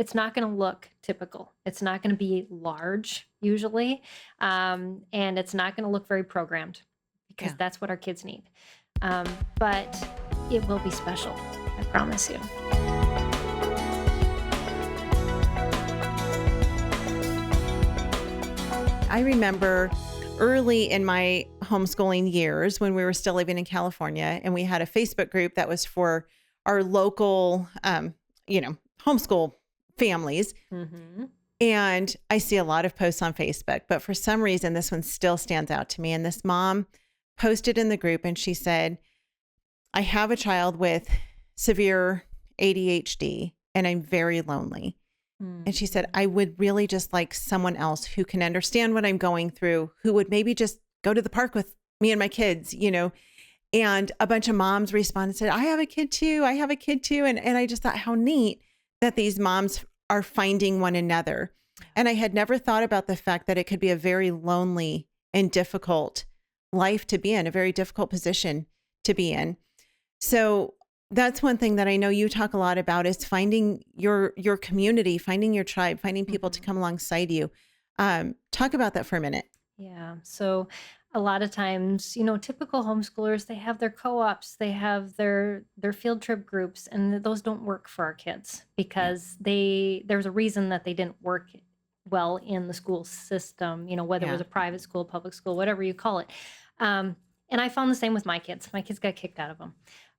it's not going to look typical. It's not going to be large usually. And it's not going to look very programmed because Yeah. that's what our kids need. But it will be special. I promise you. I remember early in my homeschooling years when we were still living in California, and we had a Facebook group that was for our local, homeschool families. Hmm. And I see a lot of posts on Facebook, but for some reason, this one still stands out to me. And this mom posted in the group and she said, I have a child with severe ADHD and I'm very lonely. And she said, I would really just like someone else who can understand what I'm going through, who would maybe just go to the park with me and my kids, And a bunch of moms responded and said, I have a kid too. I have a kid too. And I just thought how neat that these moms are finding one another. And I had never thought about the fact that it could be a very lonely and difficult life to be in, a very difficult position to be in. So that's one thing that I know you talk a lot about is finding your community, finding your tribe, finding people to come alongside you. Talk about that for a minute. Yeah. So a lot of times, typical homeschoolers, they have their co-ops, they have their field trip groups, and those don't work for our kids Yeah. because there's a reason that they didn't work well in the school system, whether it was Yeah. a private school, public school, whatever you call it. And I found the same with my kids. My kids got kicked out of them.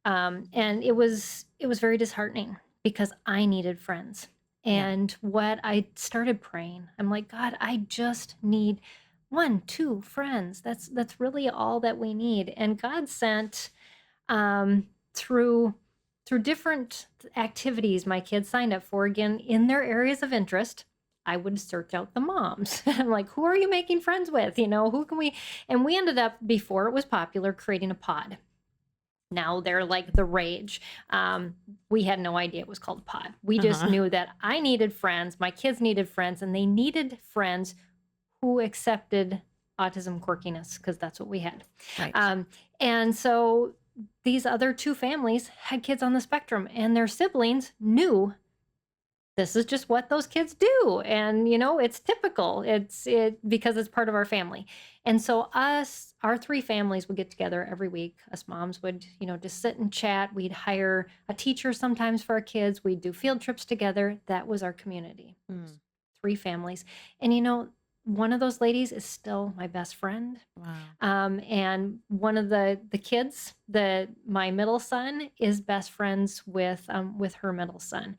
And it was very disheartening because I needed friends. Yeah. And what I started praying, I'm like, God, I just need one, two friends. That's really all that we need. And God sent um, through through different activities my kids signed up for, again in their areas of interest. I would search out the moms. I'm like, who are you making friends with? Who can we? And we ended up, before it was popular, creating a pod. Now they're like the rage. We had no idea it was called a pod. We just Uh-huh. knew that I needed friends, my kids needed friends, and they needed friends who accepted autism quirkiness because that's what we had. Right. Um, and so these other two families had kids on the spectrum, and their siblings knew this is just what those kids do, and it's typical. It because it's part of our family. And so our three families would get together every week. Us moms would just sit and chat. We'd hire a teacher sometimes for our kids. We'd do field trips together. That was our community. Mm. Three families. And one of those ladies is still my best friend. Wow. And one of the kids, my middle son, is best friends with her middle son.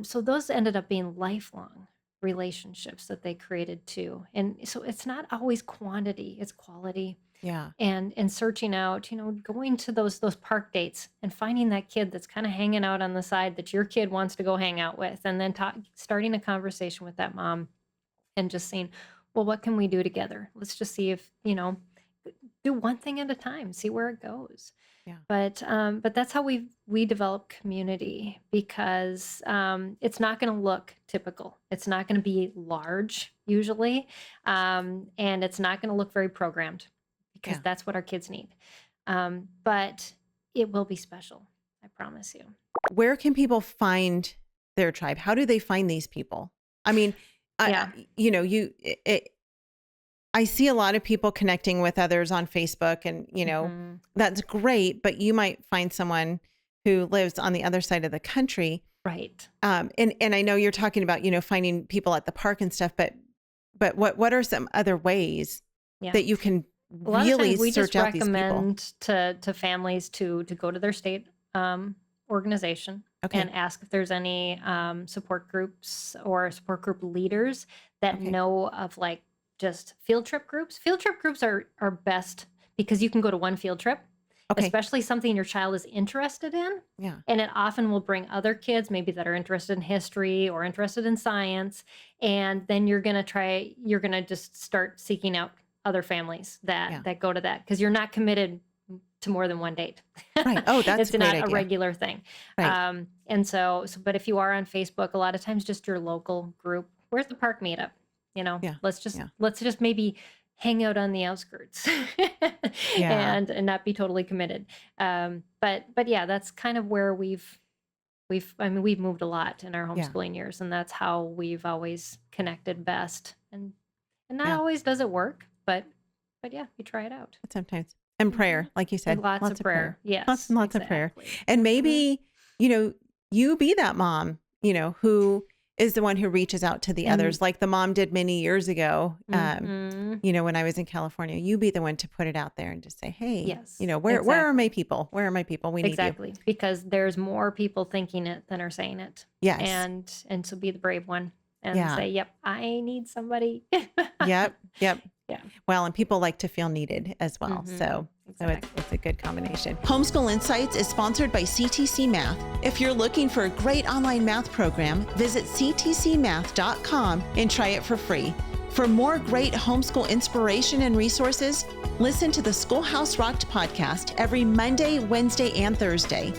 So those ended up being lifelong relationships that they created too. And so it's not always quantity; it's quality. Yeah. And searching out, going to those park dates and finding that kid that's kind of hanging out on the side that your kid wants to go hang out with, and then starting a conversation with that mom and just saying, well, what can we do together? Let's just see if, do one thing at a time, see where it goes. Yeah. But that's how we develop community because it's not going to look typical. It's not going to be large usually, and it's not going to look very programmed because Yeah. that's what our kids need. But it will be special. I promise you. Where can people find their tribe? How do they find these people? I mean, Yeah. I see a lot of people connecting with others on Facebook and, Hmm. that's great, but you might find someone who lives on the other side of the country. Right. And I know you're talking about, finding people at the park and stuff, but what are some other ways Yeah. that you can A lot of really times we just search out these people? recommend to families to go to their state organization and Okay. ask if there's any support groups or support group leaders that Okay. know of, like, just field trip groups. Field trip groups are best because you can go to one field trip, Okay. especially something your child is interested in. Yeah. And it often will bring other kids, maybe that are interested in history or interested in science. And then you're going to just start seeking out other families Yeah. that go to that because you're not committed to more than one date. Right. Oh, that's It's a great not a idea. regular thing. Right. And but if you are on Facebook, a lot of times just your local group, where's the park meetup? Yeah. Yeah. Let's just maybe hang out on the outskirts Yeah. and not be totally committed. But yeah, that's kind of where we've moved a lot in our Yeah. homeschooling years, and that's how we've always connected best. And not Yeah. always does it work, but yeah, you try it out. But sometimes. And prayer, Mhm. like you And said, lots lots of of prayer. prayer. Lots Yes, and lots of prayer. exactly. And Mhm. maybe, you be that mom, who is the one who reaches out to the And others, like the mom did many years ago. mhm. When I was in California, you be the one to put it out there and just say, hey, Yes, where are my exactly. people? Where are my people? We need you. Exactly, because there's more people thinking it than are saying it. Yes. And so be the brave one and Yeah. say, "Yep, I need somebody." Yep. Yep. Yeah. Well, and people like to feel needed as well. Mhm. So it's Exactly. a good combination. Homeschool Insights is sponsored by CTC Math. If you're looking for a great online math program, visit ctcmath.com and try it for free. For more great homeschool inspiration and resources, listen to the Schoolhouse Rocked podcast every Monday, Wednesday, and Thursday.